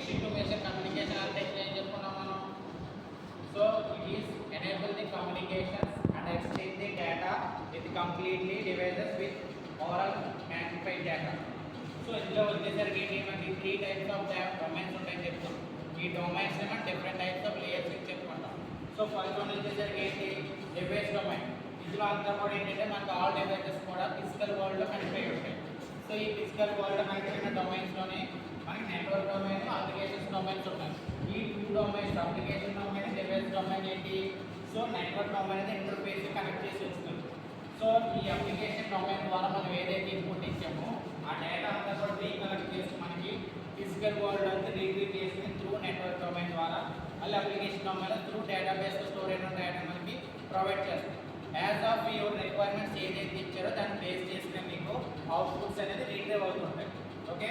basic to basic communication అంటే ఏం చెప్పుకున్నాం మనం. So it is enable the communications and exchange the data with completely devices with oral magnified data. So ఇందులో వచ్చేసరికి ఏంటి మనకి 3 టైప్స్ ఆఫ్ డొమైన్స్ ఉంటాయని చెప్తాం. ఈ డొమైన్స్ మనం డిఫరెంట్ టైప్స్ ఆఫ్ లేయర్స్ అని చెప్పుకుంటాం. సో ఫస్ట్ వన్ వచ్చేసరికి ఏంటి డివైస్ డొమైన్. ఇందులో అంతా కూడా ఏంటంటే మనకు ఆల్ డివైసెస్ కూడా ఫిజికల్ వరల్డ్లో కనెక్ట్ అయి ఉంటాయి. సో ఈ ఫిజికల్ వరల్డ్ కనెక్ట్ అయిన డొమైన్స్లోనే మనకి నెట్వర్క్ డొమైన్ అప్లికేషన్స్ డొమైన్స్ ఉన్నాయి. ఈ 2 domains application domain device domain ఏంటి. సో నెట్వర్క్ డొమైన్ అనేది ఇంటర్ఫేస్ కనెక్ట్ చేసి వస్తుంది. సో ఈ అప్లికేషన్ డొమైన్ ద్వారా మనం ఏదైతే ఇన్పుట్ ఇచ్చామో ఆ డేటా అంతా కూడా రీకనెక్ట్ చేసి మనకి ఫిజికల్ వరల్డ్ అంతా రీక్రియేట్ చేసుకుని త్రూ నెట్వర్క్ డొమైన్ ద్వారా మళ్ళీ అప్లికేషన్ డొమైన్ త్రూ డేటాబేస్లో స్టోర్ అయిన డేటా మనకి ప్రొవైడ్ చేస్తుంది. యాజ్ ఆఫ్ యువర్ రిక్వైర్మెంట్స్ ఏదైతే ఇచ్చారో దాన్ని బేస్ చేసుకుని మీకు అవుట్పుట్స్ అనేది రీట్రైవ్ అవుతుంటాయి. ఓకే.